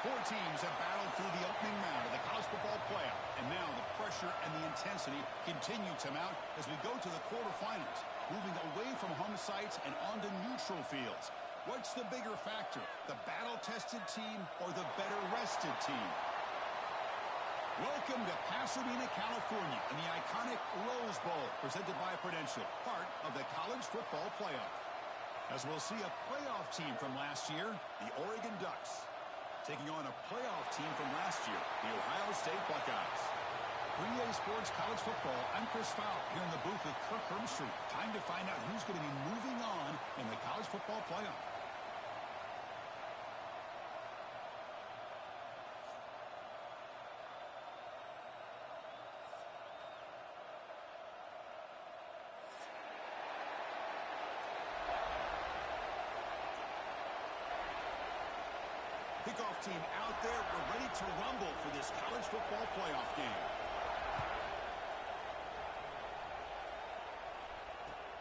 Four teams have battled through the opening round of the college football playoff, and now the pressure and the intensity continue to mount as we go to the quarterfinals, moving away from home sites and onto neutral fields. What's the bigger factor, the battle-tested team or the better-rested team? Welcome to Pasadena, California, in the iconic Rose Bowl, presented by Prudential, part of the college football playoff. As we'll see a playoff team from last year, the Oregon Ducks, taking on a playoff team from last year, the Ohio State Buckeyes. 3A Sports College Football, I'm Chris Fowl, here in the booth with Kirk Herbstreit. Time to find out who's going to be moving on in the college football playoff. Kickoff team out there. We're ready to rumble for this college football playoff game.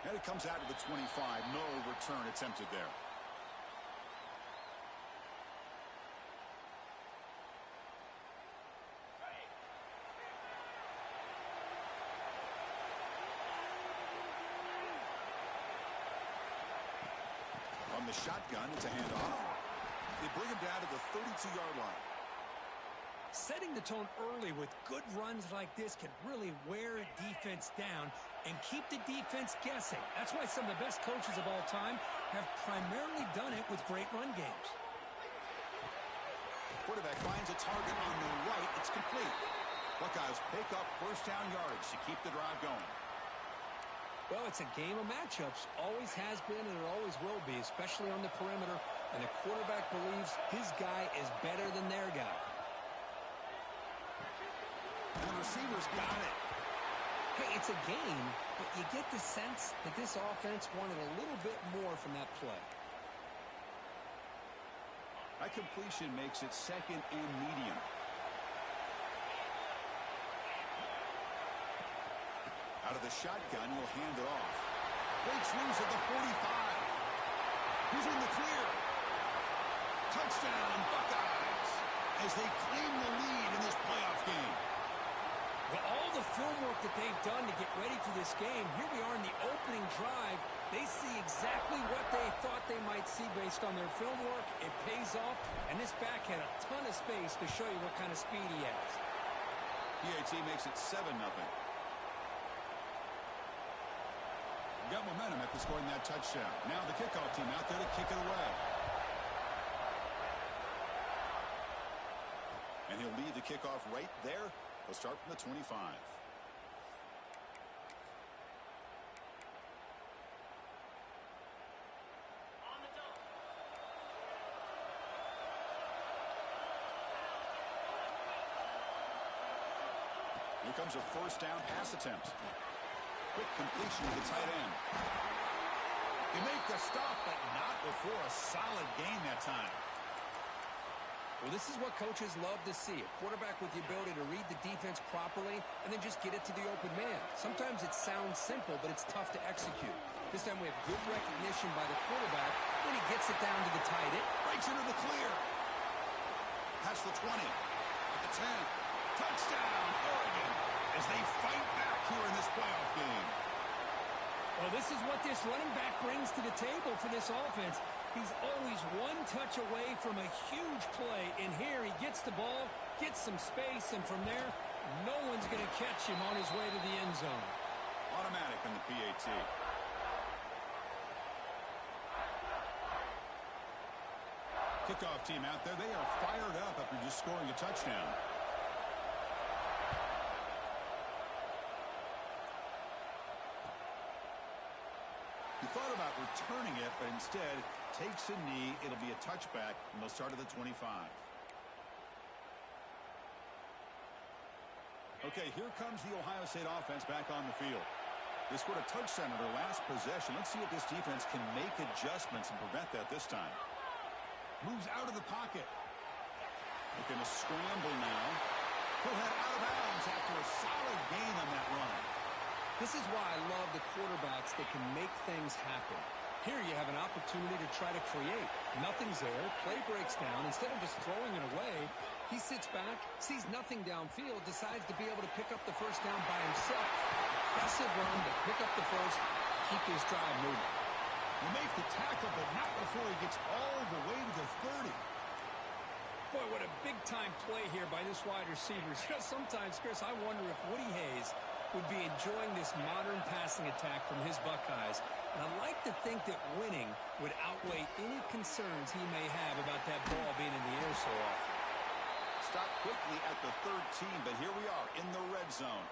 And it comes out to the 25. No return attempted there. On the shotgun, it's a handoff. They bring him down to the 32-yard line. Setting the tone early with good runs like this can really wear a defense down and keep the defense guessing. That's why some of the best coaches of all time have primarily done it with great run games. Quarterback finds a target on the right. It's complete. Buckeyes pick up first down yardage to keep the drive going. Well, it's a game of matchups. Always has been and it always will be, especially on the perimeter. And the quarterback believes his guy is better than their guy. And the receiver's got it. Hey, it's a game, but you get the sense that this offense wanted a little bit more from that play. That completion makes it second and medium. Out of the shotgun, he'll hand it off. Great swings at the 45. He's in the clear. Touchdown, Buckeyes, as they claim the lead in this playoff game. Well, all the film work that they've done to get ready for this game, here we are in the opening drive. They see exactly what they thought they might see based on their film work. It pays off, and this back had a ton of space to show you what kind of speed he has. PAT makes it 7-0. Got momentum after scoring that touchdown. Now the kickoff team out there to kick it away. And he'll lead the kickoff right there. He'll start from the 25. Here comes a first down pass attempt. Quick completion to the tight end. They make the stop, but not before a solid gain that time. Well, this is what coaches love to see. A quarterback with the ability to read the defense properly and then just get it to the open man. Sometimes it sounds simple, but it's tough to execute. This time we have good recognition by the quarterback when he gets it down to the tight end. Breaks into the clear. Past the 20. At the 10. Touchdown, Oregon, as they fight back here in this playoff game. Well, this is what this running back brings to the table for this offense. He's always one touch away from a huge play, and here he gets the ball, gets some space, and from there, no one's going to catch him on his way to the end zone. Automatic in the PAT. Kickoff team out there, they are fired up after just scoring a touchdown. He thought about returning it, but instead takes a knee. It'll be a touchback, and they'll start at the 25. Okay, here comes the Ohio State offense back on the field. They scored a touchdown in their last possession. Let's see if this defense can make adjustments and prevent that this time. Moves out of the pocket. Looking to scramble now. He'll head out of bounds after a solid gain on that run. This is why I love the quarterbacks that can make things happen. Here you have an opportunity to try to create. Nothing's there. Play breaks down. Instead of just throwing it away, he sits back, sees nothing downfield, decides to be able to pick up the first down by himself. Impressive run to pick up the first, keep this drive moving. He makes the tackle, but not before he gets all the way to the 30. Boy, what a big-time play here by this wide receiver. Sometimes, Chris, I wonder if Woody Hayes would be enjoying this modern passing attack from his Buckeyes. And I like to think that winning would outweigh any concerns he may have about that ball being in the air so often. Stop quickly at the 13, but here we are in the red zone.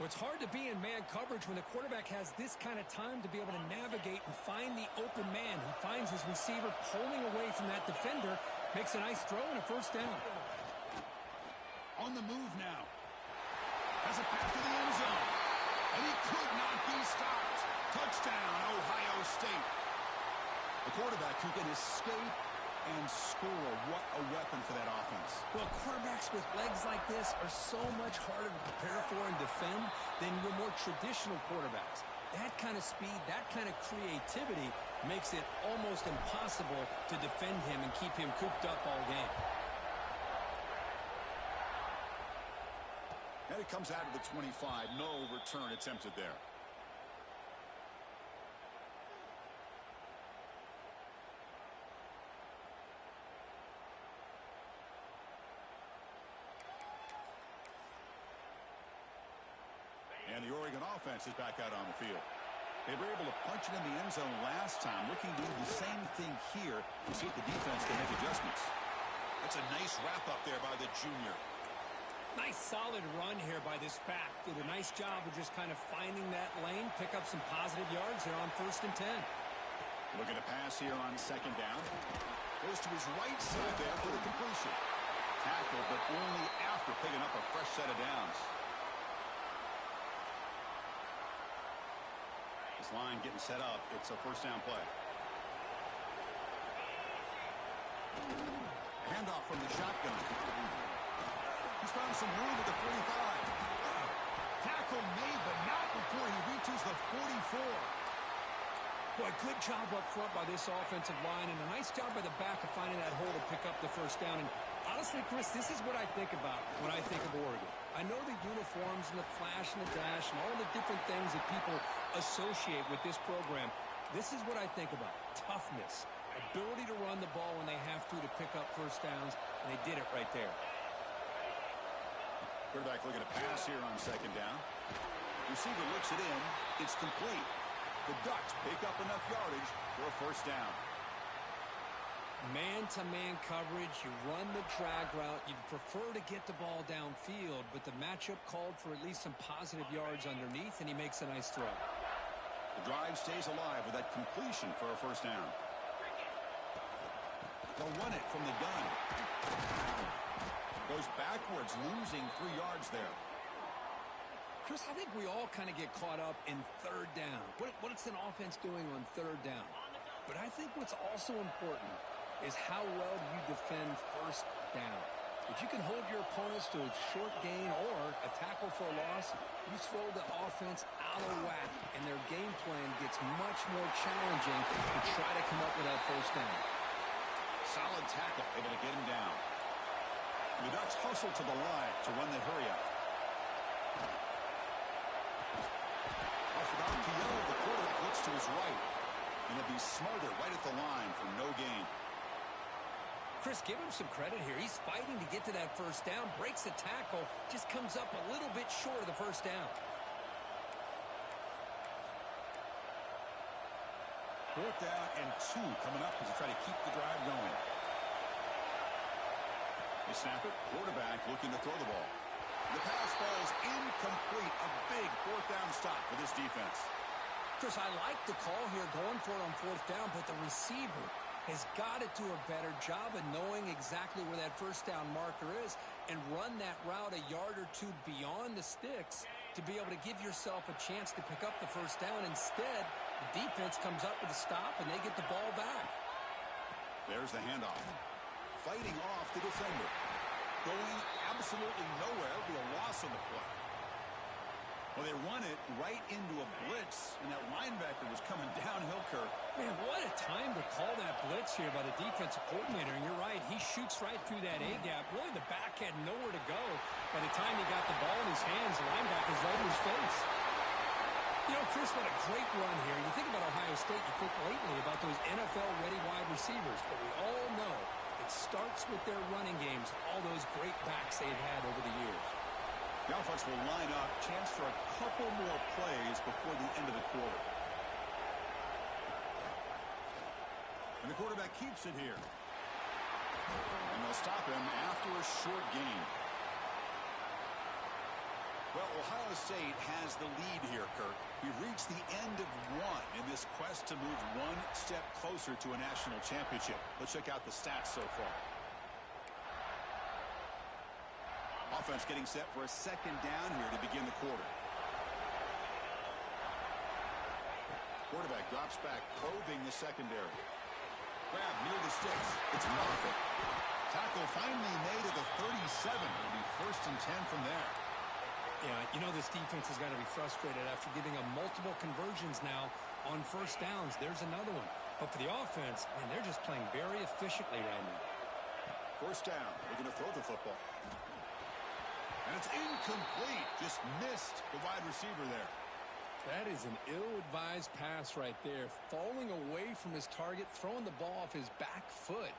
Well, it's hard to be in man coverage when the quarterback has this kind of time to be able to navigate and find the open man. He finds his receiver pulling away from that defender, makes a nice throw and a first down. On the move now. Has a pass to the end zone. And he could not be stopped. Touchdown, Ohio State. The quarterback who can escape and score. What a weapon for that offense. Well, quarterbacks with legs like this are so much harder to prepare for and defend than your more traditional quarterbacks. That kind of speed, that kind of creativity makes it almost impossible to defend him and keep him cooped up all game. And it comes out of the 25. No return attempted there. And the Oregon offense is back out on the field. They were able to punch it in the end zone last time. Looking to do the same thing here to see if the defense can make adjustments. That's a nice wrap up there by the junior. Nice solid run here by this back. Did a nice job of just kind of finding that lane, pick up some positive yards there on 1st and 10. Looking to pass here on 2nd down. Goes to his right side there for the completion. Tackle, but only after picking up a fresh set of downs. This line getting set up. It's a first down play. Handoff from the shotgun. He's found some room at the 45. Tackle made, but not before he reaches the 44. Boy, good job up front by this offensive line, and a nice job by the back of finding that hole to pick up the first down. And honestly, Chris, this is what I think about when I think of Oregon. I know the uniforms and the flash and the dash and all the different things that people associate with this program. This is what I think about. Toughness, ability to run the ball when they have to pick up first downs, and they did it right there. Quarterback looking to pass here on 2nd down. Receiver looks it in. It's complete. The Ducks pick up enough yardage for a first down. Man-to-man coverage, you run the drag route. You'd prefer to get the ball downfield, but the matchup called for at least some positive yards underneath, and he makes a nice throw. The drive stays alive with that completion for a first down. They'll run it from the gun. Goes backwards, losing 3 yards there. Chris, I think we all kind of get caught up in 3rd down. What's an offense doing on 3rd down? But I think what's also important is how well you defend 1st down. If you can hold your opponents to a short gain or a tackle for a loss, you throw the offense out of whack, and their game plan gets much more challenging to try to come up with that first down. Solid tackle, able to get him down. The Ducks hustle to the line to run the hurry up. Off without Keogh, the quarterback looks to his right. And he'll be smarter right at the line for no gain. Chris, give him some credit here. He's fighting to get to that first down, breaks the tackle, just comes up a little bit short of the first down. 4th down and 2 coming up as they try to keep the drive going. They snap it. Quarterback looking to throw the ball. The pass ball's incomplete. A big 4th down stop for this defense. Chris, I like the call here going for it on 4th down, but the receiver has got to do a better job of knowing exactly where that first down marker is and run that route a yard or 2 beyond the sticks to be able to give yourself a chance to pick up the first down. Instead, the defense comes up with a stop and they get the ball back. There's the handoff. Fighting off the defender. Going absolutely nowhere. It'll be a loss on the play. Well, they run it right into a blitz, and that linebacker was coming downhill curve. here by the defensive coordinator, and you're right. He shoots right through that A-gap. Really, the back had nowhere to go. By the time he got the ball in his hands, the linebacker's right in his face. You know, Chris, what a great run here. You think about Ohio State, you think lately about those NFL-ready wide receivers, but we all know it starts with their running games, all those great backs they've had over the years. The offense will line up, chance for a couple more plays before the end of the quarter. And the quarterback keeps it here. And they'll stop him after a short gain. Well, Ohio State has the lead here, Kirk. We've reached the end of one in this quest to move one step closer to a national championship. Let's check out the stats so far. Offense getting set for a second down here to begin the quarter. Quarterback drops back, probing the secondary. Grab near the sticks. It's perfect. Tackle finally made at the 37. It'll be 1st and 10 from there. Yeah, you know this defense has got to be frustrated after giving them multiple conversions now on 1st downs. There's another one. But for the offense, man, they're just playing very efficiently right now. 1st down. They're going to throw the football. And it's incomplete. Just missed the wide receiver there. That is an ill-advised pass right there. Falling away from his target, throwing the ball off his back foot.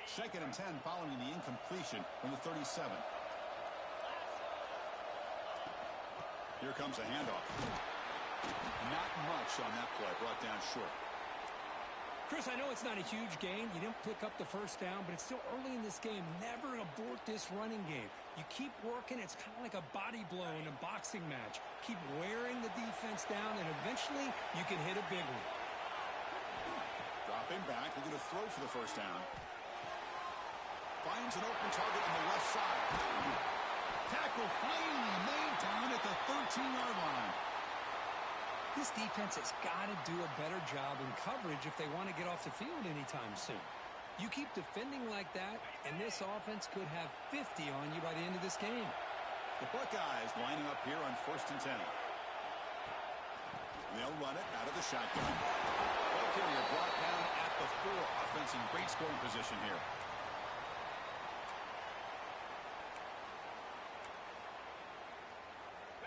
2nd and 10 following the incompletion from the 37. Here comes a handoff. Not much on that play. Brought down short. Chris, I know it's not a huge gain. You didn't pick up the 1st down, but it's still early in this game. Never abort this running game. You keep working. It's kind of like a body blow in a boxing match. Keep wearing the defense down, and eventually you can hit a big one. Dropping back. We're going to throw for the 1st down. Finds an open target on the left side. Tackle finally made down at the 13-yard line. This defense has got to do a better job in coverage if they want to get off the field anytime soon. You keep defending like that, and this offense could have 50 on you by the end of this game. The Buckeyes lining up here on 1st and 10. They'll run it out of the shotgun. Ball carrier brought down at the 4. Offense in great scoring position here.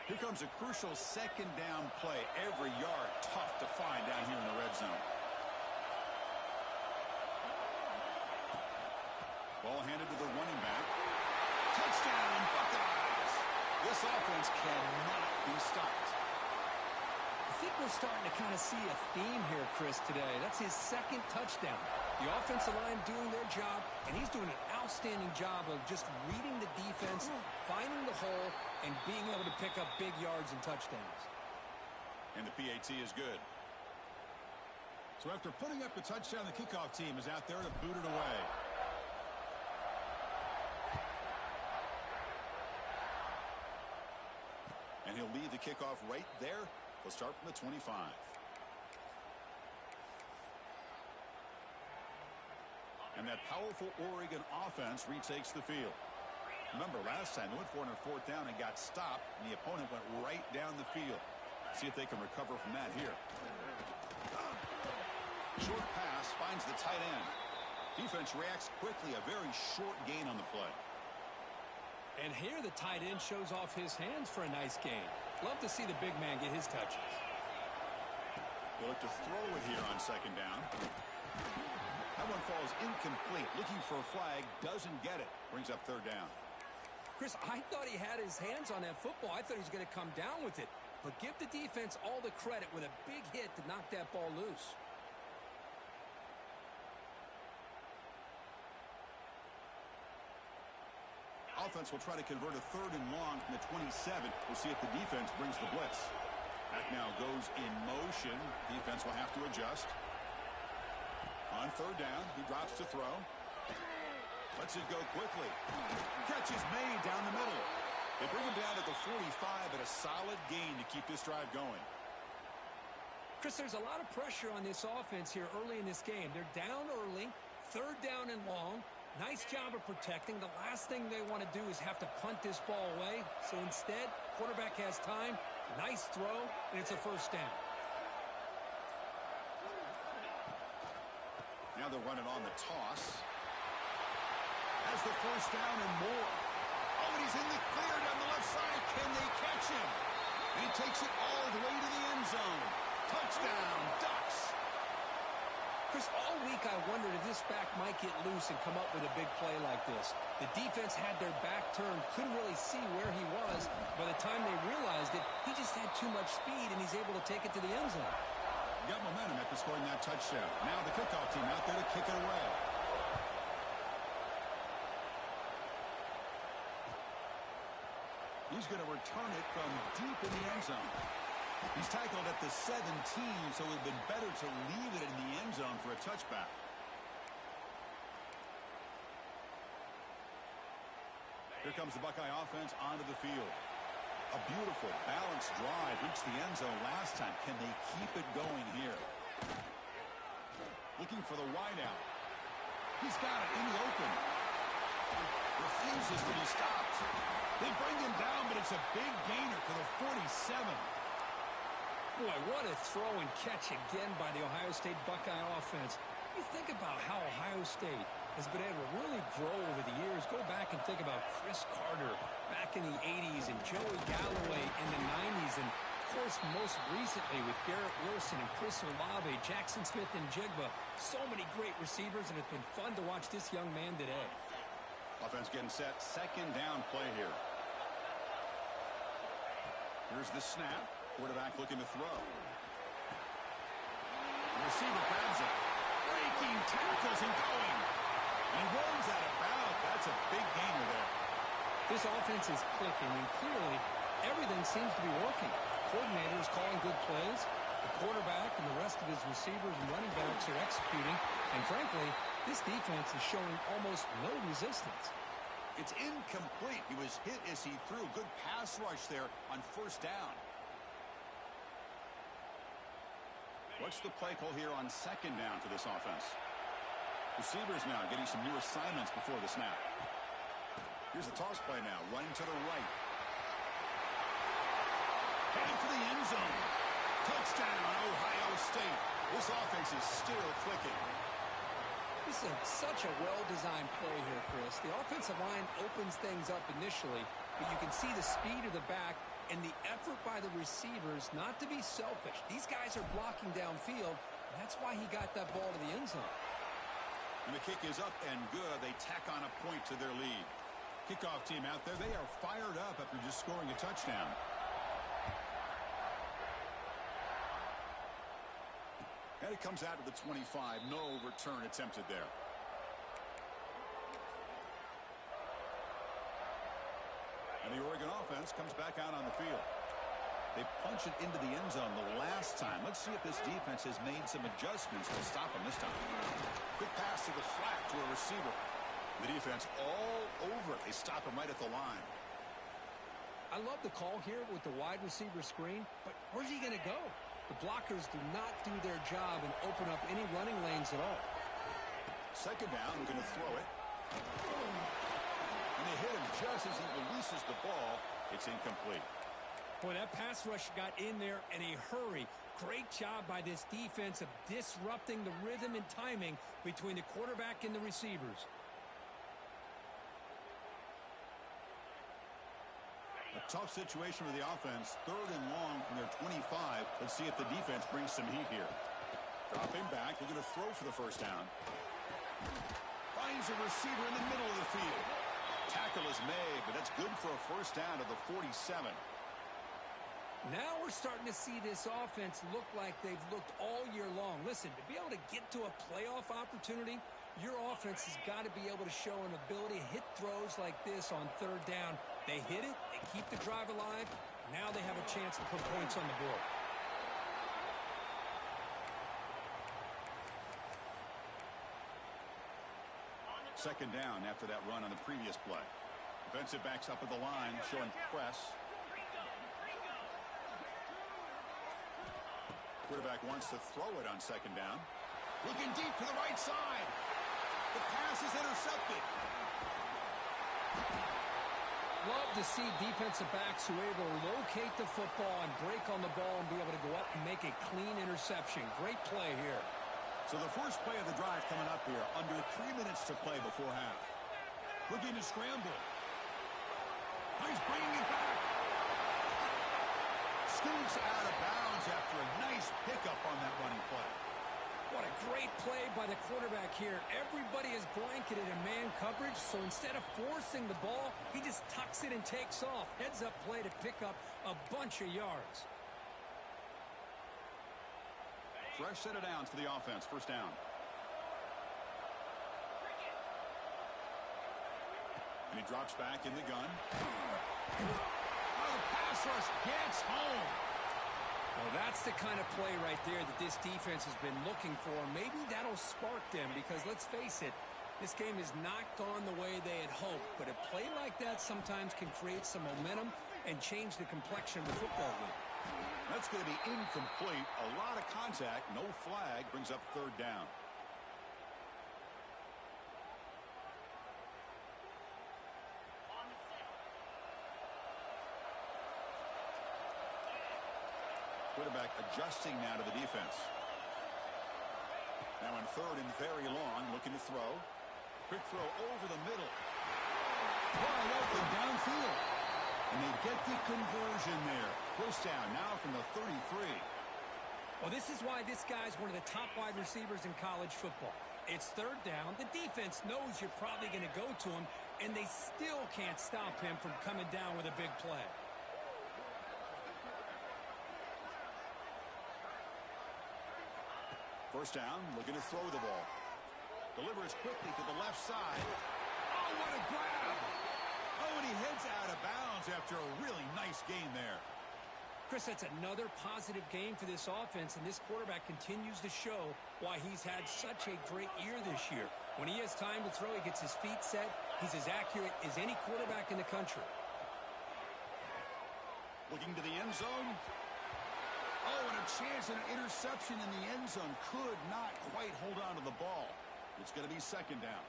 Here comes a crucial 2nd down play. Every yard tough to find down here in the red zone. Ball handed to the running back. Touchdown, Buckeyes! This offense cannot be stopped. I think we're starting to kind of see a theme here, Chris, today. That's his 2nd touchdown. The offensive line doing their job, and he's doing an outstanding job of just reading the defense, finding the hole, and being able to pick up big yards and touchdowns. And the PAT is good. So after putting up the touchdown, the kickoff team is out there to boot it away. And he'll lead the kickoff right there. We'll start from the 25. And that powerful Oregon offense retakes the field. Remember, last time they went for it on 4th down and got stopped, and the opponent went right down the field. See if they can recover from that here. Short pass finds the tight end. Defense reacts quickly. A very short gain on the play. And here the tight end shows off his hands for a nice gain. Love to see the big man get his touches. They'll look to throw it here on 2nd down. That one falls incomplete. Looking for a flag. Doesn't get it. Brings up 3rd down. Chris, I thought he had his hands on that football. I thought he was going to come down with it. But give the defense all the credit with a big hit to knock that ball loose. Offense will try to convert a 3rd and long from the 27. We'll see if the defense brings the blitz. Back now goes in motion. Defense will have to adjust. On 3rd down, he drops to throw. Lets it go quickly. Catch is made down the middle. They bring him down at the 45, but a solid gain to keep this drive going. Chris, there's a lot of pressure on this offense here early in this game. They're down early, 3rd down and long. Nice job of protecting. The last thing they want to do is have to punt this ball away. So instead, quarterback has time. Nice throw, and it's a 1st down. Now they're running on the toss. Has the first down and more. Oh, and he's in the clear down the left side. Can they catch him? And he takes it all the way to the end zone. Touchdown, Ducks. Chris, all week I wondered if this back might get loose and come up with a big play like this. The defense had their back turned, couldn't really see where he was. By the time they realized it, he just had too much speed, and he's able to take it to the end zone. Got momentum after scoring that touchdown. Now the kickoff team out there to kick it away. He's going to return it from deep in the end zone. He's tackled at the 17, so it would have been better to leave it in the end zone for a touchback. Here comes the Buckeye offense onto the field. A beautiful, balanced drive reached the end zone last time. Can they keep it going here? Looking for the wideout. He's got it in the open. Refuses to be stopped. They bring him down, but it's a big gainer for the 47. Boy, what a throw and catch again by the Ohio State Buckeye offense. You think about how Ohio State has been able to really grow over the years. Go back and think about Chris Carter back in the 80s and Joey Galloway in the 90s. And, of course, most recently with Garrett Wilson and Chris Olave, Jackson Smith and Jigba. So many great receivers, and it's been fun to watch this young man today. Offense getting set. Second down play here. Here's the snap. Quarterback looking to throw. The receiver grabs it. Breaking tackles and going. And he runs out of bounds. That's a big gainer there. This offense is clicking, and clearly everything seems to be working. The coordinator is calling good plays. The quarterback and the rest of his receivers and running backs are executing. And frankly, this defense is showing almost no resistance. It's incomplete. He was hit as he threw. Good pass rush there on first down. What's the play call here on second down for this offense? Receivers now getting some new assignments before the snap. Here's the toss play now, running to the right. Heading for the end zone. Touchdown, Ohio State. This offense is still clicking. This is such a well-designed play here, Chris. The offensive line opens things up initially, but you can see the speed of the back and the effort by the receivers not to be selfish. These guys are blocking downfield, and that's why he got that ball to the end zone. And the kick is up and good. They tack on a point to their lead. Kickoff team out there. They are fired up after just scoring a touchdown. And it comes out of the 25. No return attempted there. And the Oregon offense comes back out on the field. They punch it into the end zone the last time. Let's see if this defense has made some adjustments to stop them this time. Quick pass to the flat to a receiver. The defense all over it. They stop him right at the line. I love the call here with the wide receiver screen, but where's he going to go? The blockers do not do their job and open up any running lanes at all. Second down, we're going to throw it. And they hit him just as he releases the ball. It's incomplete. Boy, that pass rush got in there in a hurry. Great job by this defense of disrupting the rhythm and timing between the quarterback and the receivers. A tough situation for the offense. Third and long from their 25. Let's see if the defense brings some heat here. Dropping back. They're going to throw for the first down. Finds a receiver in the middle of the field. Tackle is made, but that's good for a first down to the 47. Now we're starting to see this offense look like they've looked all year long. Listen, to be able to get to a playoff opportunity, your offense has got to be able to show an ability to hit throws like this on third down. They hit it, they keep the drive alive. Now they have a chance to put points on the board. Second down after that run on the previous play. Defensive backs up at the line, showing press. Quarterback wants to throw it on second down. Looking deep to the right side. The pass is intercepted. Love to see defensive backs who are able to locate the football and break on the ball and be able to go up and make a clean interception. Great play here. So the first play of the drive coming up here, under 3 minutes to play before half. Looking to scramble. He's bringing it back. Scoots out of bounds after a nice pickup on that running play. What a great play by the quarterback here. Everybody is blanketed in man coverage, so instead of forcing the ball, he just tucks it and takes off. Heads up play to pick up a bunch of yards. Fresh set of downs for the offense. First down. And he drops back in the gun. Oh, the pass rush gets home. Well, that's the kind of play right there that this defense has been looking for. Maybe that'll spark them because, let's face it, this game has not gone the way they had hoped. But a play like that sometimes can create some momentum and change the complexion of the football game. That's going to be incomplete. A lot of contact. No flag. Brings up third down. Quarterback adjusting now to the defense. Now in third and very long, looking to throw. Quick throw over the middle. Wide open downfield. And they get the conversion there. First down now from the 33. Well, this is why this guy's one of the top wide receivers in college football. It's third down. The defense knows you're probably going to go to him, and they still can't stop him from coming down with a big play. First down, looking to throw the ball. Delivers quickly to the left side. Oh, what a grab! Oh, and he heads out of bounds after a really nice game there. Chris, that's another positive game for this offense, and this quarterback continues to show why he's had such a great year this year. When he has time to throw, he gets his feet set. He's as accurate as any quarterback in the country. Looking to the end zone. Oh, and a chance at an interception in the end zone. Could not quite hold on to the ball. It's going to be second down.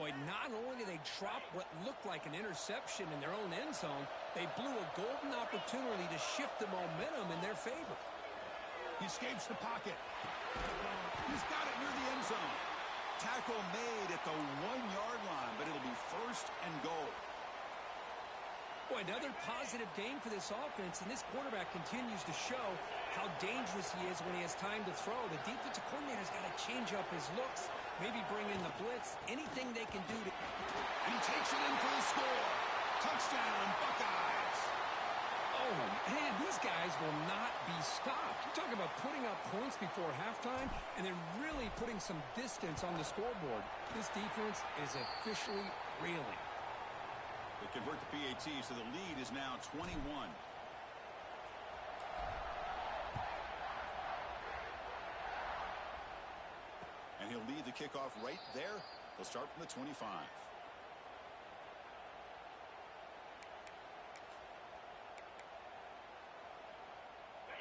Boy, not only did they drop what looked like an interception in their own end zone, they blew a golden opportunity to shift the momentum in their favor. He escapes the pocket. He's got it near the end zone. Tackle made at the 1-yard line, but it'll be first and goal. Boy, another positive game for this offense, and this quarterback continues to show how dangerous he is when he has time to throw. The defensive coordinator's got to change up his looks, maybe bring in the blitz, anything they can do to... And he takes it in for the score. Touchdown, Buckeyes. Oh, man, these guys will not be stopped. You're talking about putting up points before halftime and then really putting some distance on the scoreboard. This defense is officially reeling. They convert the PAT, so the lead is now 21. And he'll lead the kickoff right there. He'll start from the 25.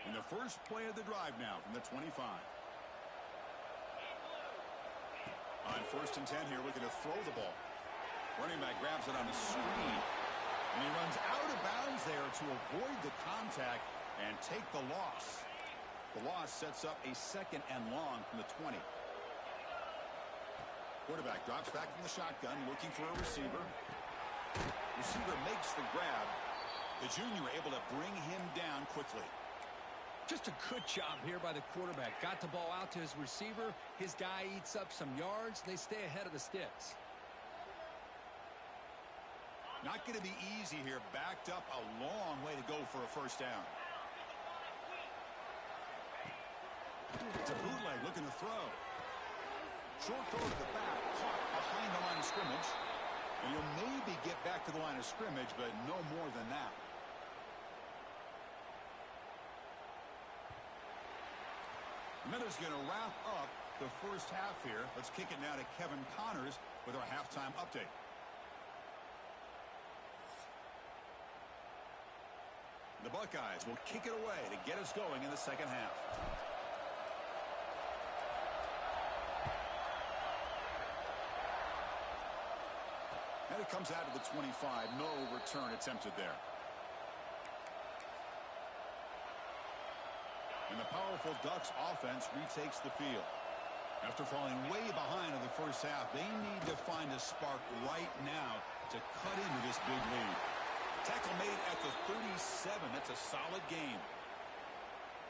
And the first play of the drive now from the 25. On first and 10 here, looking to throw the ball. Running back grabs it on the screen. And he runs out of bounds there to avoid the contact and take the loss. The loss sets up a second and long from the 20. Quarterback drops back from the shotgun, looking for a receiver. Receiver makes the grab. The junior able to bring him down quickly. Just a good job here by the quarterback. Got the ball out to his receiver. His guy eats up some yards. They stay ahead of the sticks. Not going to be easy here. Backed up a long way to go for a first down. It's a bootleg looking to throw. Short throw to the back. Caught behind the line of scrimmage. And you'll maybe get back to the line of scrimmage, but no more than that. And that is going to wrap up the first half here. Let's kick it now to Kevin Connors with our halftime update. The Buckeyes will kick it away to get us going in the second half. And it comes out to the 25. No return attempted there. And the powerful Ducks offense retakes the field. After falling way behind in the first half, they need to find a spark right now to cut into this big lead. Tackle made at the 37. That's a solid game.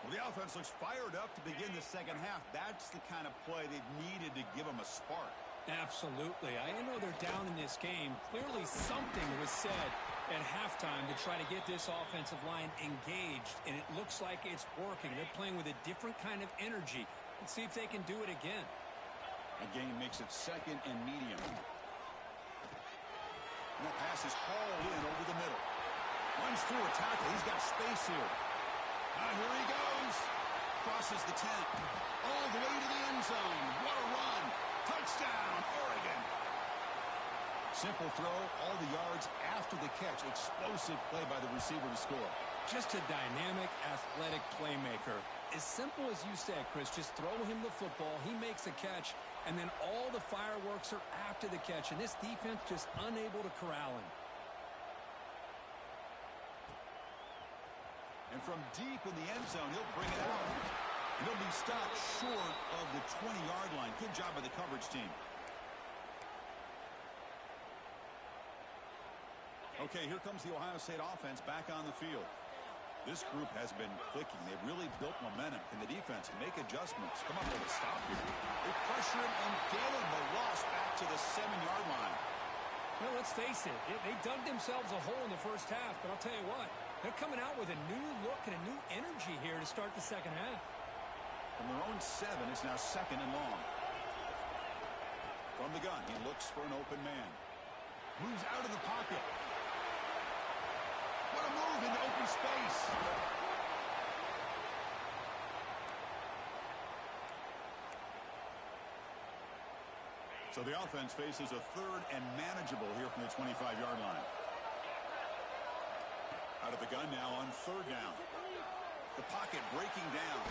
Well, the offense looks fired up to begin the second half. That's the kind of play they've needed to give them a spark. Absolutely. I know they're down in this game. Clearly something was said at halftime to try to get this offensive line engaged, and it looks like it's working. They're playing with a different kind of energy. Let's see if they can do it again. A gain makes it second and medium. And that pass is hauled in over the middle. Runs through a tackle. He's got space here. Here he goes. Crosses the 10. All the way to the end zone. What a run. Touchdown, Oregon. Simple throw, all the yards after the catch. Explosive play by the receiver to score. Just a dynamic, athletic playmaker. As simple as you said, Chris, just throw him the football, he makes a catch, and then all the fireworks are after the catch, and this defense just unable to corral him. And from deep in the end zone, he'll bring it out. And he'll be stopped short of the 20-yard line. Good job by the coverage team. Okay, here comes the Ohio State offense back on the field. This group has been clicking. They've really built momentum. Can the defense make adjustments? Come up with a stop here. They pressure him and get him the loss back to the 7-yard line. Well, let's face it, they dug themselves a hole in the first half, but I'll tell you what, they're coming out with a new look and a new energy here to start the second half. From their own 7, it's now second and long. From the gun, he looks for an open man. Moves out of the pocket. What a move into open space. So the offense faces a third and manageable here from the 25-yard line. Out of the gun now on third down. The pocket breaking down.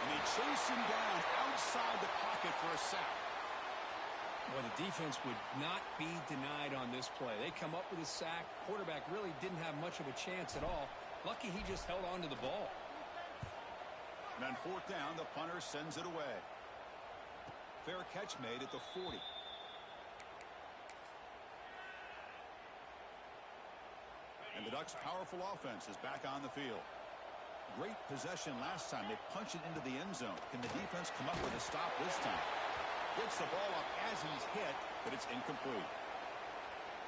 And they chase him down outside the pocket for a sack. Well, the defense would not be denied on this play. They come up with a sack. Quarterback really didn't have much of a chance at all. Lucky he just held on to the ball. And on fourth down, the punter sends it away. Fair catch made at the 40. And the Ducks' powerful offense is back on the field. Great possession last time. They punch it into the end zone. Can the defense come up with a stop this time? Gets the ball up as he's hit, but it's incomplete.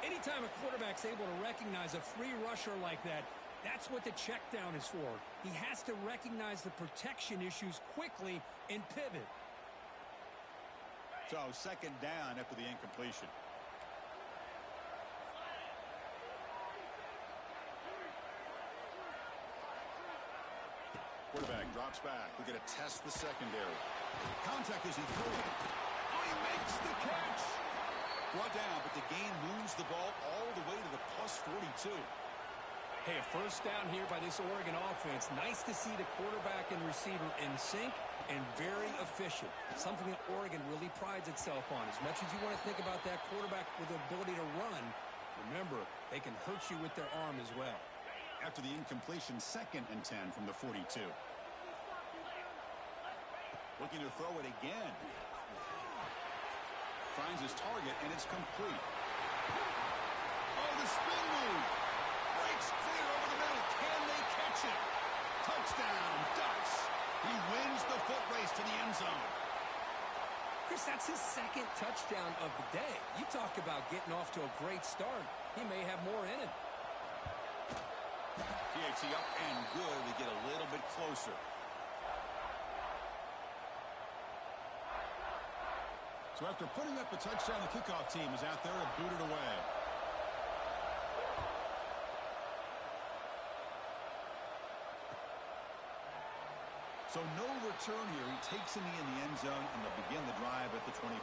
Anytime a quarterback's able to recognize a free rusher like that, that's what the check down is for. He has to recognize the protection issues quickly and pivot. So second down after the incompletion. Quarterback drops back. We're going to test the secondary. Contact as he threw it. Oh, he makes the catch. Brought down, but the gain moves the ball all the way to the plus 42. Hey, a first down here by this Oregon offense. Nice to see the quarterback and receiver in sync and very efficient. Something that Oregon really prides itself on. As much as you want to think about that quarterback with the ability to run, remember, they can hurt you with their arm as well. After the incompletion, second and 10 from the 42. Looking to throw it again. Finds his target, and it's complete. Oh, the spin move. Breaks clear over the middle. Can they catch it? Touchdown, Ducks. He wins the foot race to the end zone. Chris, that's his second touchdown of the day. You talk about getting off to a great start. He may have more in it. THC up and good. They get a little bit closer. So after putting up a touchdown, the kickoff team is out there to boot it away. So no return here. He takes a knee in the end zone, and they'll begin the drive at the 25.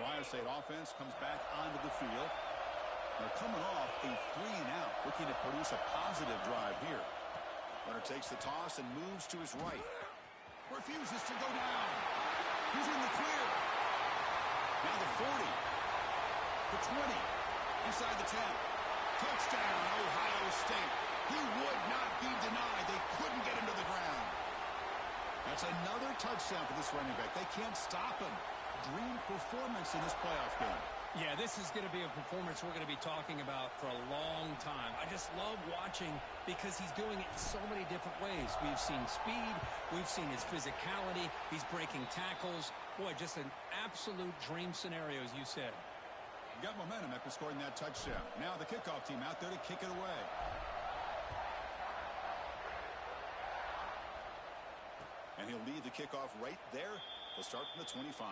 the Ohio State offense comes back onto the field. They're coming off a 3-and-out, looking to produce a positive drive here. Runner takes the toss and moves to his right. Refuses to go down. He's in the clear. Now the 40. The 20. Inside the 10. Touchdown, Ohio State. He would not be denied. They couldn't get him to the ground. That's another touchdown for this running back. They can't stop him. Dream performance in this playoff game. Yeah, this is going to be a performance we're going to be talking about for a long time. I just love watching because he's doing it in so many different ways. We've seen speed. We've seen his physicality. He's breaking tackles. Boy, just an absolute dream scenario, as you said. Got momentum after scoring that touchdown. Now the kickoff team out there to kick it away. And he'll lead the kickoff right there. He'll start from the 25.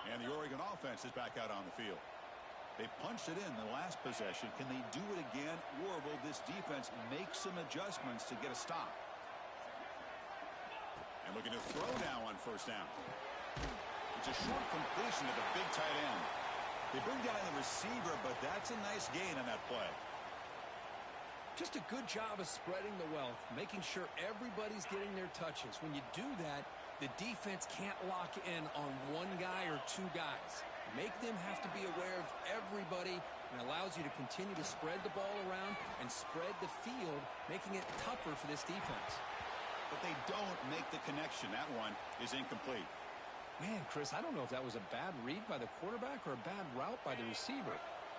And the Oregon offense is back out on the field. They punched it in the last possession. Can they do it again, or will this defense make some adjustments to get a stop? And looking to throw now on first down. It's a short completion to the big tight end. They bring down the receiver, but that's a nice gain on that play. Just a good job of spreading the wealth, making sure everybody's getting their touches. When you do that, the defense can't lock in on one guy or two guys. Make them have to be aware of everybody, and allows you to continue to spread the ball around and spread the field, making it tougher for this defense. But they don't make the connection. That one is incomplete. Man, Chris, I don't know if that was a bad read by the quarterback or a bad route by the receiver.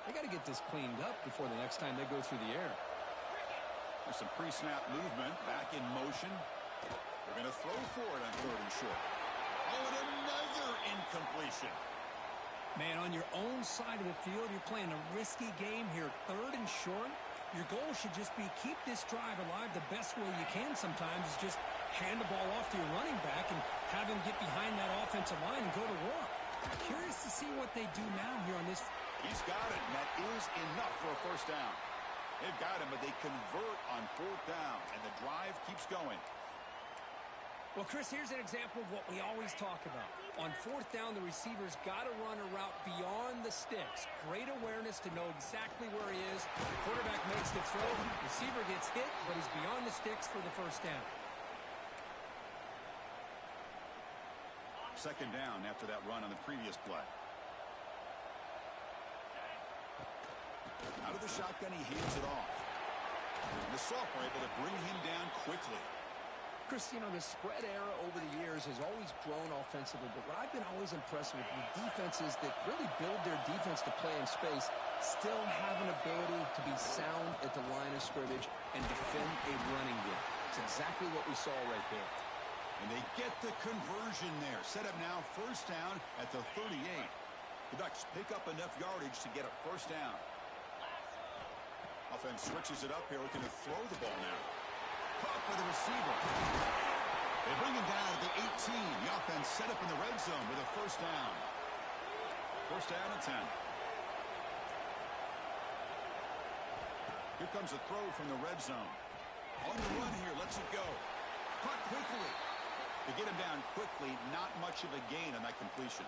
They got to get this cleaned up before the next time they go through the air. There's some pre-snap movement, back in motion. They're going to throw for it on 3rd and short. Oh, and another incompletion. Man, on your own side of the field, you're playing a risky game here. 3rd and short. Your goal should just be keep this drive alive the best way you can sometimes is just hand the ball off to your running back and have him get behind that offensive line and go to work. Curious to see what they do now here on this. He's got it, and that is enough for a first down. They've got him, but they convert on 4th down, and the drive keeps going. Well, Chris, here's an example of what we always talk about. On 4th down, the receiver's got to run a route beyond the sticks. Great awareness to know exactly where he is. The quarterback makes the throw. Receiver gets hit, but he's beyond the sticks for the first down. 2nd down after that run on the previous play. Out of the shotgun, he hands it off. And the sophomore able to bring him down quickly. Chris, you know, the spread era over the years has always grown offensively, but what I've been always impressed with defenses that really build their defense to play in space still have an ability to be sound at the line of scrimmage and defend a running game. It's exactly what we saw right there. And they get the conversion there. Set up now 1st down at the 38. The Ducks pick up enough yardage to get a first down. Offense switches it up here, looking to throw the ball now. Caught by the receiver. They bring him down at the 18. The offense set up in the red zone with a first down. 1st down and 10. Here comes a throw from the red zone. On the run here, lets it go. Caught quickly. To get him down quickly, not much of a gain on that completion.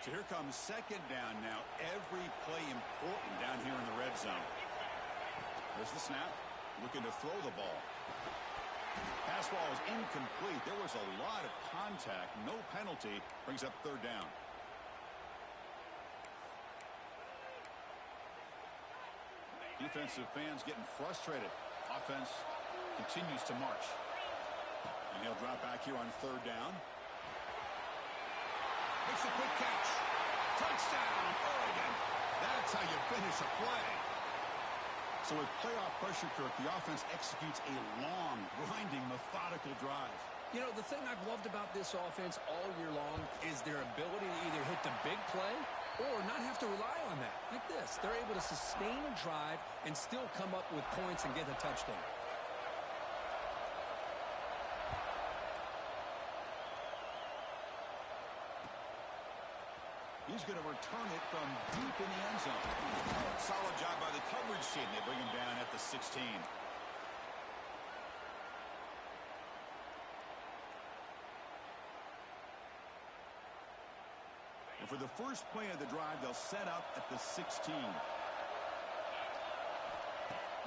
So here comes 2nd down now. Every play important down here in the red zone. There's the snap. Looking to throw the ball. Pass ball is incomplete. There was a lot of contact. No penalty. Brings up 3rd down. Defensive fans getting frustrated. Offense continues to march. And he'll drop back here on 3rd down. Makes a quick catch. Touchdown, Oregon. That's how you finish a play. So with playoff pressure, Kirk, the offense executes a long, grinding, methodical drive. You know, the thing I've loved about this offense all year long is their ability to either hit the big play or not have to rely on that. Like this. They're able to sustain a drive and still come up with points and get a touchdown. He's going to return it from deep in the end zone. Solid job by the coverage team. They bring him down at the 16. And for the first play of the drive, they'll set up at the 16.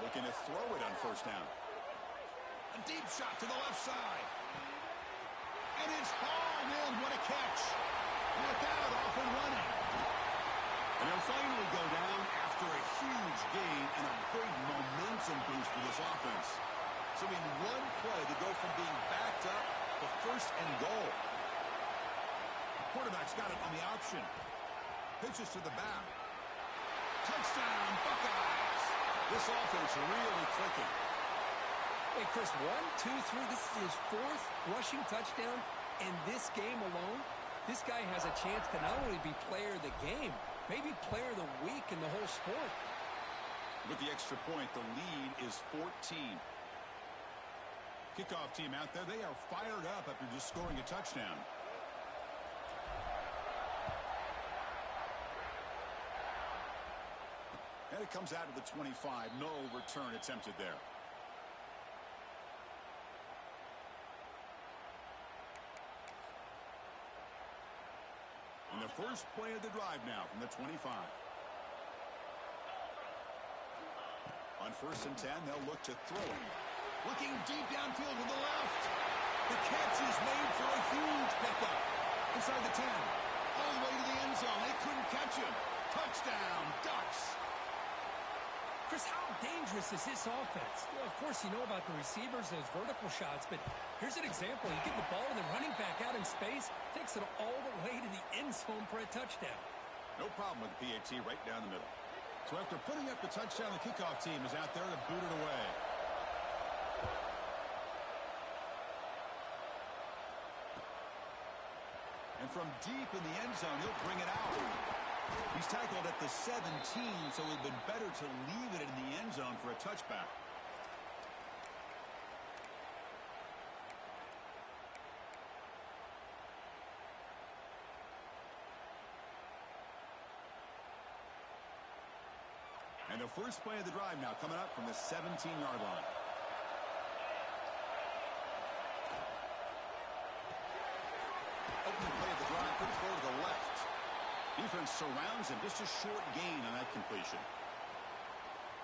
Looking to throw it on first down. A deep shot to the left side. And it's hauled in. What a catch. Without off and running. And he'll finally go down after a huge gain and a big momentum boost for this offense. So in one play, they go from being backed up to first and goal. Quarterback's got it on the option. Pitches to the back. Touchdown, Buckeyes. This offense really clicking. Hey, Chris, 1, 2, 3. This is his 4th rushing touchdown in this game alone. This guy has a chance to not only be player of the game, maybe player of the week in the whole sport. With the extra point, the lead is 14. Kickoff team out there, they are fired up after just scoring a touchdown. And it comes out of the 25. No return attempted there. And the first play of the drive now from the 25. On first and 10, they'll look to throw it. Looking deep downfield to the left. The catch is made for a huge pickup. Inside the 10. All the way to the end zone. They couldn't catch him. Touchdown, Ducks. Chris, how dangerous is this offense? Well, of course, you know about the receivers, those vertical shots, but here's an example. You get the ball and the running back out in space, takes it all the way to the end zone for a touchdown. No problem with the PAT right down the middle. So after putting up the touchdown, the kickoff team is out there to boot it away. And from deep in the end zone, he'll bring it out. He's tackled at the 17, so it would have been better to leave it in the end zone for a touchback. And the first play of the drive now coming up from the 17-yard line. Opening play of the drive, quick throw to the left. Defense surrounds him. Just a short gain on that completion.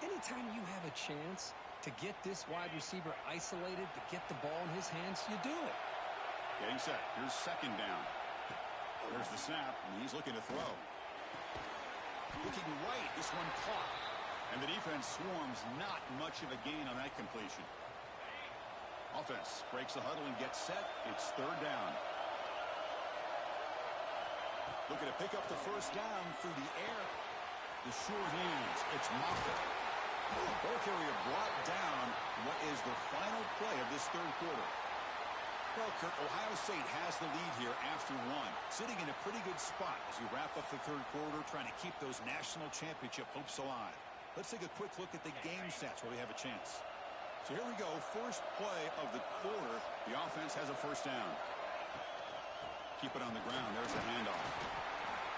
Anytime you have a chance to get this wide receiver isolated, to get the ball in his hands, you do it. Getting set. Here's second down. There's the snap, and he's looking to throw. Looking right. This one caught. And the defense swarms. Not much of a gain on that completion. Offense breaks the huddle and gets set. It's third down. Looking to pick up the first down through the air. The sure hands. It's Moffitt. Ball carrier brought down what is the final play of this third quarter. Well, Kurt, Ohio State has the lead here after one. Sitting in a pretty good spot as we wrap up the third quarter, trying to keep those national championship hopes alive. Let's take a quick look at the game stats where we have a chance. So here we go. First play of the quarter. The offense has a first down. Keep it on the ground. There's the handoff.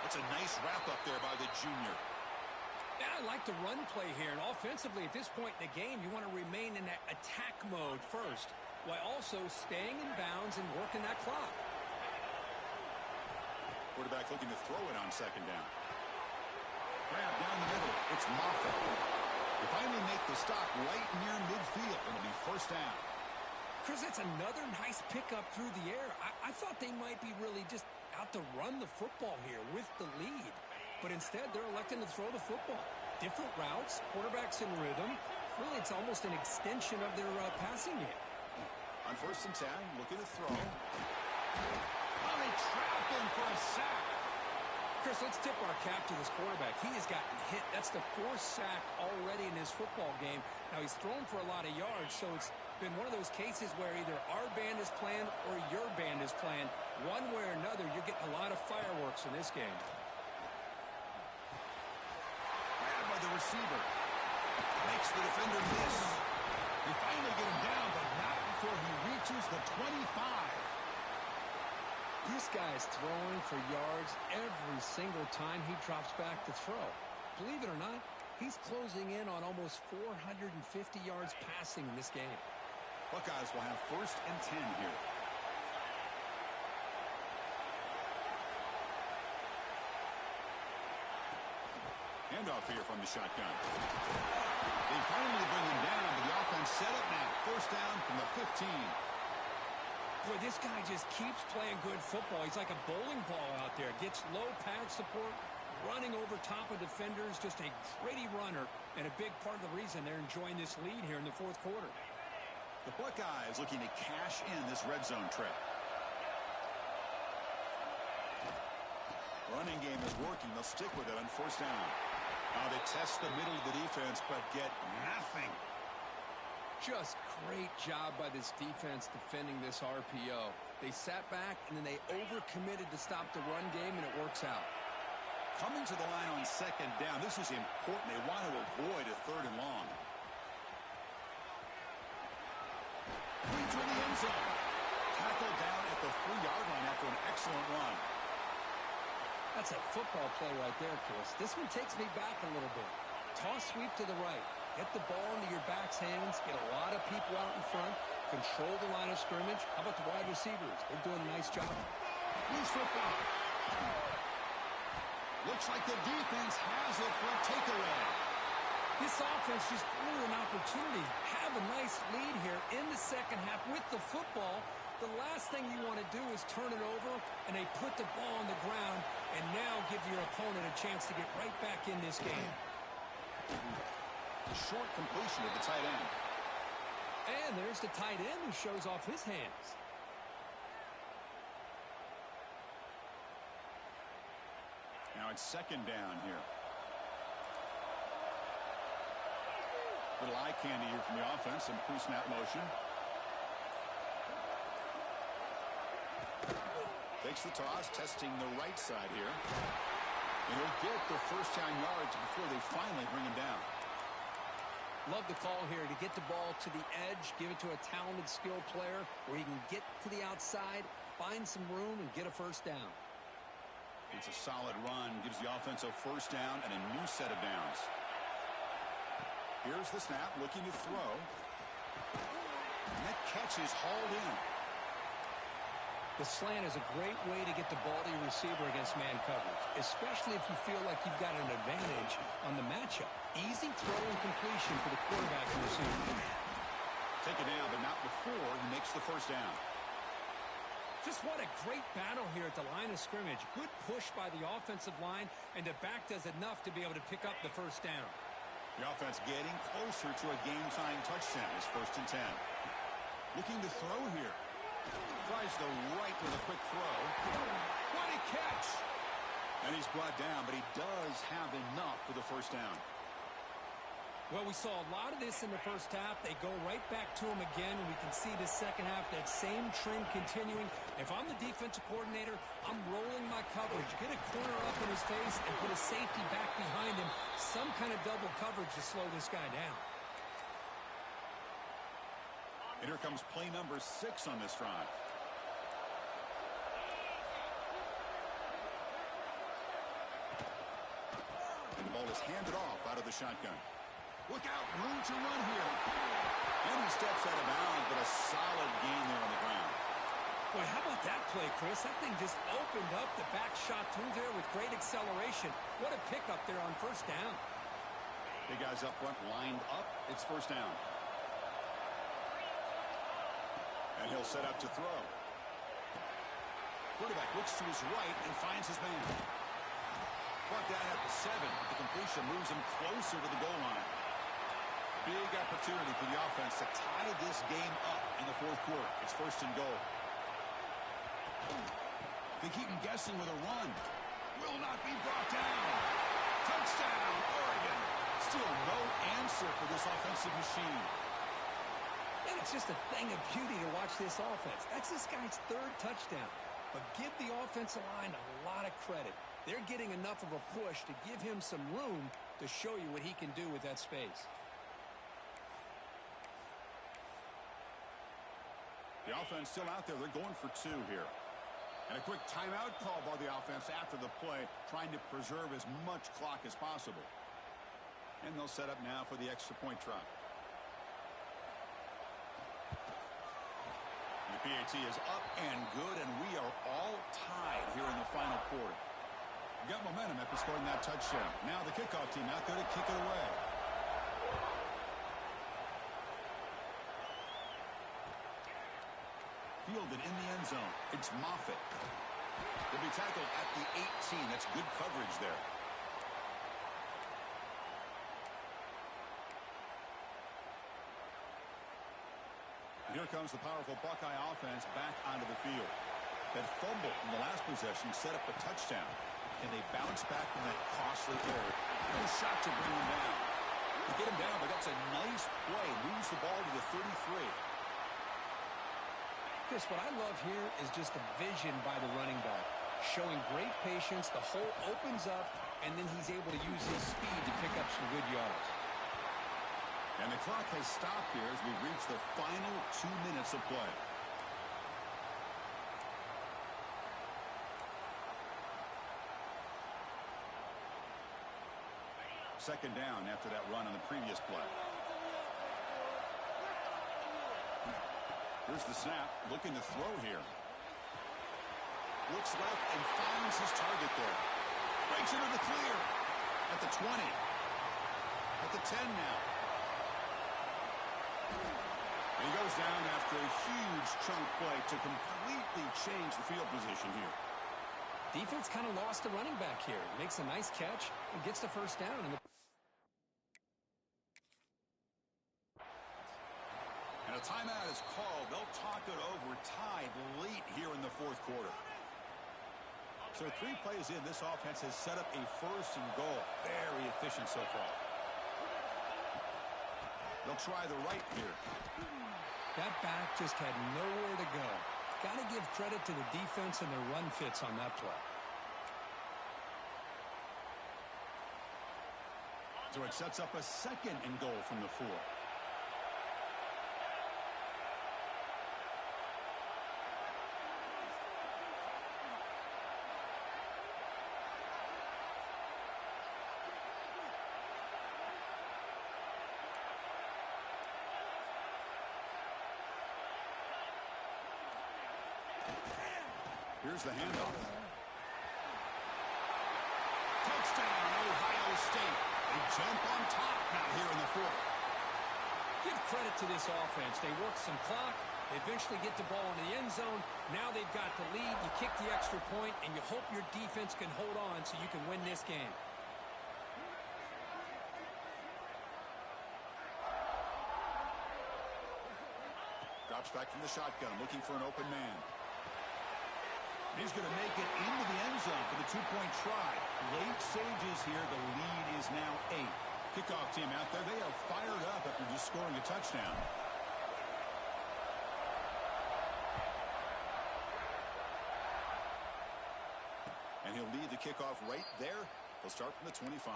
That's a nice wrap-up there by the junior. Yeah, I like the run play here. And offensively, at this point in the game, you want to remain in that attack mode first, while also staying in bounds and working that clock. Quarterback looking to throw it on second down. Grab down the middle. It's Moffitt. They finally make the stop right near midfield. It'll be first down. Chris, that's another nice pickup through the air. I thought they might be really just out to run the football here with the lead. But instead, they're electing to throw the football. Different routes, quarterbacks in rhythm. Really, it's almost an extension of their passing game. On first and 10, looking to throw. Oh, they trap him for a sack. Chris, let's tip our cap to this quarterback. He has gotten hit. That's the 4th sack already in his football game. Now, he's thrown for a lot of yards, so it's been one of those cases where either our band is playing or your band is playing. One way or another, you're getting a lot of fireworks in this game. Grabbed by the receiver. Makes the defender miss. They finally get him down, but not before he reaches the 25. This guy is throwing for yards every single time he drops back to throw. Believe it or not, he's closing in on almost 450 yards passing in this game. Buckeyes will have 1st and 10 here. Handoff here from the shotgun. They finally bring him down, but the offense set up now. 1st down from the 15. Boy, this guy just keeps playing good football. He's like a bowling ball out there. Gets low pad support, running over top of defenders. Just a gritty runner, and a big part of the reason they're enjoying this lead here in the 4th quarter. The Buckeyes looking to cash in this red zone trip. Running game is working. They'll stick with it on 1st down. Now they test the middle of the defense, but get nothing. Just great job by this defense defending this RPO. They sat back, and then they overcommitted to stop the run game, and it works out. Coming to the line on 2nd down, this is important. They want to avoid a 3rd and long. Into the end zone. Tackled down at the 3-yard line after an excellent run. That's a football play right there, Chris. This one takes me back a little bit. Toss sweep to the right. Get the ball into your back's hands. Get a lot of people out in front. Control the line of scrimmage. How about the wide receivers? They're doing a nice job. Loose football. Looks like the defense has it for a takeaway. This offense just blew an opportunity. Have a nice lead here in the 2nd half with the football. The last thing you want to do is turn it over, and they put the ball on the ground and now give your opponent a chance to get right back in this game. Short completion of the tight end. And there's the tight end who shows off his hands. Now it's 2nd down here. Little eye candy here from the offense in pre-snap motion. Takes the toss, testing the right side here. And he'll get the 1st down yards before they finally bring him down. Love the call here to get the ball to the edge, give it to a talented, skilled player where he can get to the outside, find some room, and get a 1st down. It's a solid run, gives the offense a 1st down and a new set of downs. Here's the snap, looking to throw. And that catch is hauled in. The slant is a great way to get the ball to your receiver against man coverage, especially if you feel like you've got an advantage on the matchup. Easy throw and completion for the quarterback and receiver. Take it down, but not before he makes the 1st down. Just what a great battle here at the line of scrimmage. Good push by the offensive line, and the back does enough to be able to pick up the 1st down. The offense getting closer to a game-tying touchdown. It's 1st and 10. Looking to throw here. Tries the right with a quick throw. What a catch! And he's brought down, but he does have enough for the 1st down. Well, we saw a lot of this in the 1st half. They go right back to him again, and we can see the 2nd half, that same trend continuing. If I'm the defensive coordinator, I'm rolling my coverage. Get a corner up in his face and put a safety back behind him. Some kind of double coverage to slow this guy down. And here comes play number 6 on this drive. And the ball is handed off out of the shotgun. Look out, room to run here. And he steps out of bounds, but a solid gain there on the ground. Boy, how about that play, Chris? That thing just opened up. The back shot through there with great acceleration. What a pickup there on 1st down. Big guys up front lined up. It's 1st down. And he'll set up to throw. Quarterback looks to his right and finds his man. Brought down at the 7. The completion moves him closer to the goal line. Big opportunity for the offense to tie this game up in the 4th quarter. It's 1st and goal. They keep him guessing with a run. Will not be brought down. Touchdown, Oregon. Still no answer for this offensive machine. And it's just a thing of beauty to watch this offense. That's this guy's 3rd touchdown. But give the offensive line a lot of credit. They're getting enough of a push to give him some room to show you what he can do with that space. The offense still out there. They're going for 2 here. And a quick timeout call by the offense after the play, trying to preserve as much clock as possible. And they'll set up now for the extra point try. The PAT is up and good, and we are all tied here in the final quarter. You got momentum after scoring that touchdown. Now the kickoff team out there to kick it away. Fielded in the end zone. It's Moffitt. He'll be tackled at the 18. That's good coverage there. Here comes the powerful Buckeye offense back onto the field. That fumble in the last possession set up a touchdown. And they bounce back from that costly error. No shot to bring him down. To get him down, but that's a nice play. Moves the ball to the 33. Chris, what I love here is just the vision by the running back. Showing great patience, the hole opens up, and then he's able to use his speed to pick up some good yards. And the clock has stopped here as we reach the final 2 minutes of play. Second down after that run on the previous play. Here's the snap, looking to throw here. Looks left and finds his target there. Breaks into the clear. At the 20. At the 10 now. And he goes down after a huge chunk play to completely change the field position here. Defense kind of lost the running back here. Makes a nice catch and gets the first down. And a timeout is called. They'll talk it over, tied late here in the fourth quarter. So 3 plays in, this offense has set up a first and goal. Very efficient so far. They'll try the right here. That back just had nowhere to go. Got to give credit to the defense and their run fits on that play. So it sets up a second and goal from the 4. Here's the handoff. Touchdown, Ohio State. They jump on top now here in the 4th. Give credit to this offense. They work some clock. They eventually get the ball in the end zone. Now they've got the lead. You kick the extra point, and you hope your defense can hold on so you can win this game. Drops back from the shotgun, looking for an open man. He's going to make it into the end zone for the 2-point try. Late stages here. The lead is now 8. Kickoff team out there. They are fired up after just scoring a touchdown. And he'll lead the kickoff right there. They'll start from the 25.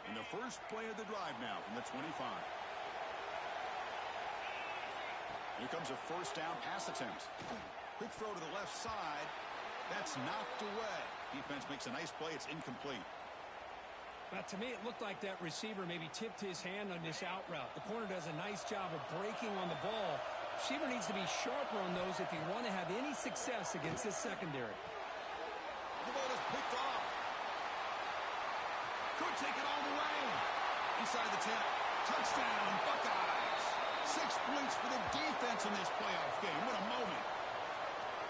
And the first play of the drive now from the 25. Here comes a first down pass attempt. Quick throw to the left side. That's knocked away. Defense makes a nice play. It's incomplete. Now, to me, it looked like that receiver maybe tipped his hand on this out route. The corner does a nice job of breaking on the ball. Receiver needs to be sharper on those if you want to have any success against this secondary. The ball is picked off. Could take it all the way. Inside the 10. Touchdown, Buckeyes. 6 points for the defense in this playoff game. What a moment.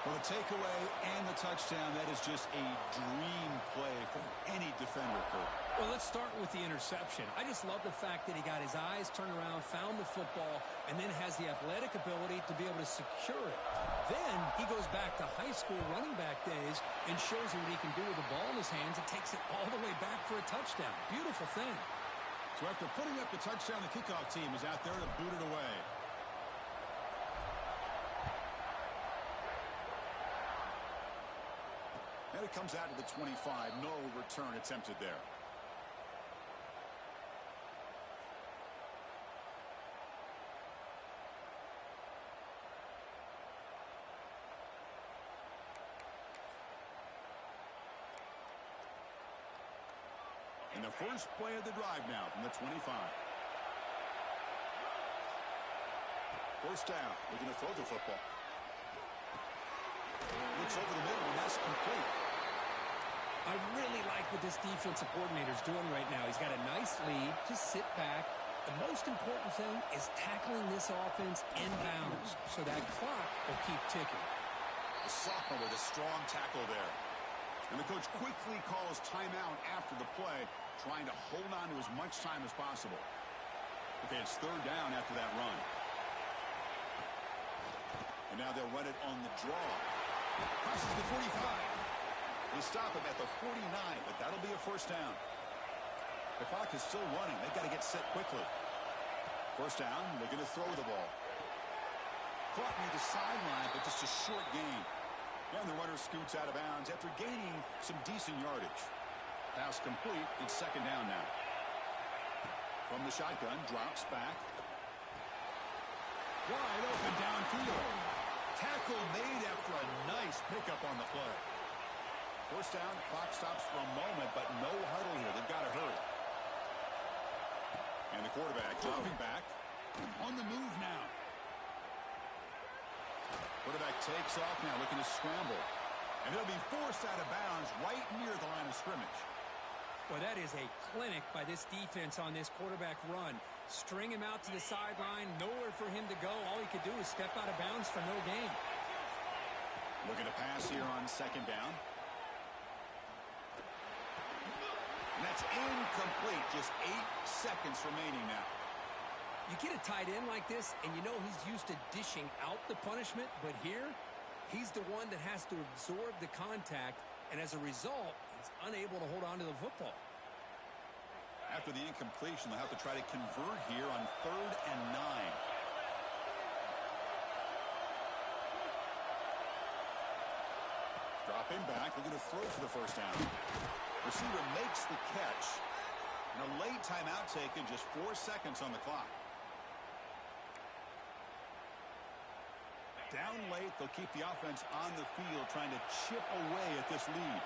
Well, the takeaway and the touchdown, that is just a dream play for any defender, Kurt. Well, let's start with the interception. I just love the fact that he got his eyes turned around, found the football, and then has the athletic ability to be able to secure it. Then he goes back to high school running back days and shows you what he can do with the ball in his hands and takes it all the way back for a touchdown. Beautiful thing. So after putting up the touchdown, the kickoff team is out there to boot it away. And it comes out to the 25. No return attempted there. the first play of the drive now from the 25. First down, looking to throw the football. Looks over the middle, and that's complete. I really like what this defensive coordinator is doing right now. He's got a nice lead. Just sit back. The most important thing is tackling this offense inbounds so that clock will keep ticking. The sophomore with a strong tackle there. And the coach quickly calls timeout after the play, trying to hold on to as much time as possible. Okay, it's third down after that run. And now they'll run it on the draw. Crosses the 45. They stop him at the 49, but that'll be a first down. The clock is still running. They've got to get set quickly. First down, looking to throw the ball. Caught near the sideline, but just a short gain. And the runner scoots out of bounds after gaining some decent yardage. Pass complete. It's second down now. From the shotgun, drops back. Wide open downfield. Tackle made after a nice pickup on the play. First down, clock stops for a moment, but no huddle here. They've got to hurry. And the quarterback dropping back. On the move now. Quarterback takes off now, looking to scramble. And he'll be forced out of bounds right near the line of scrimmage. Well, that is a clinic by this defense on this quarterback run. String him out to the sideline, nowhere for him to go. All he could do is step out of bounds for no gain. Looking to pass here on second down. And that's incomplete. Just 8 seconds remaining now. You get a tight end like this, and you know he's used to dishing out the punishment, but here, he's the one that has to absorb the contact, and as a result, he's unable to hold on to the football. After the incompletion, they'll have to try to convert here on 3rd and 9. Dropping back, looking to throw for the first down. Receiver makes the catch. And a late timeout taken, just 4 seconds on the clock. Down late, they'll keep the offense on the field, trying to chip away at this lead.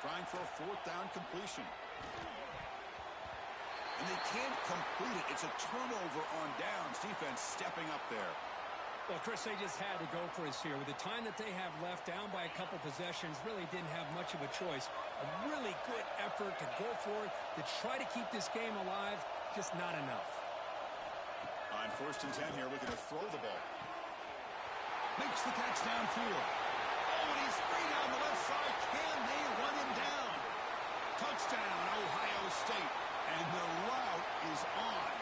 Trying for a 4th down completion. And they can't complete it. It's a turnover on downs. Defense stepping up there. Well, Chris, they just had to go for us here. With the time that they have left, down by a couple possessions, really didn't have much of a choice. A really good effort to go for it, to try to keep this game alive, just not enough. On 1st and 10 here, looking to throw the ball. Makes the catch downfield. Oh, and he's free down the left side. Can they run him down? Touchdown, Ohio State. And the route is on.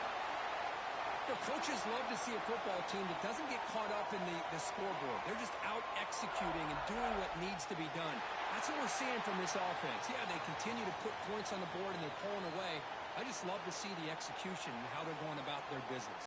The coaches love to see a football team that doesn't get caught up in the scoreboard. They're just out executing and doing what needs to be done. That's what we're seeing from this offense. Yeah, they continue to put points on the board and they're pulling away. I just love to see the execution and how they're going about their business.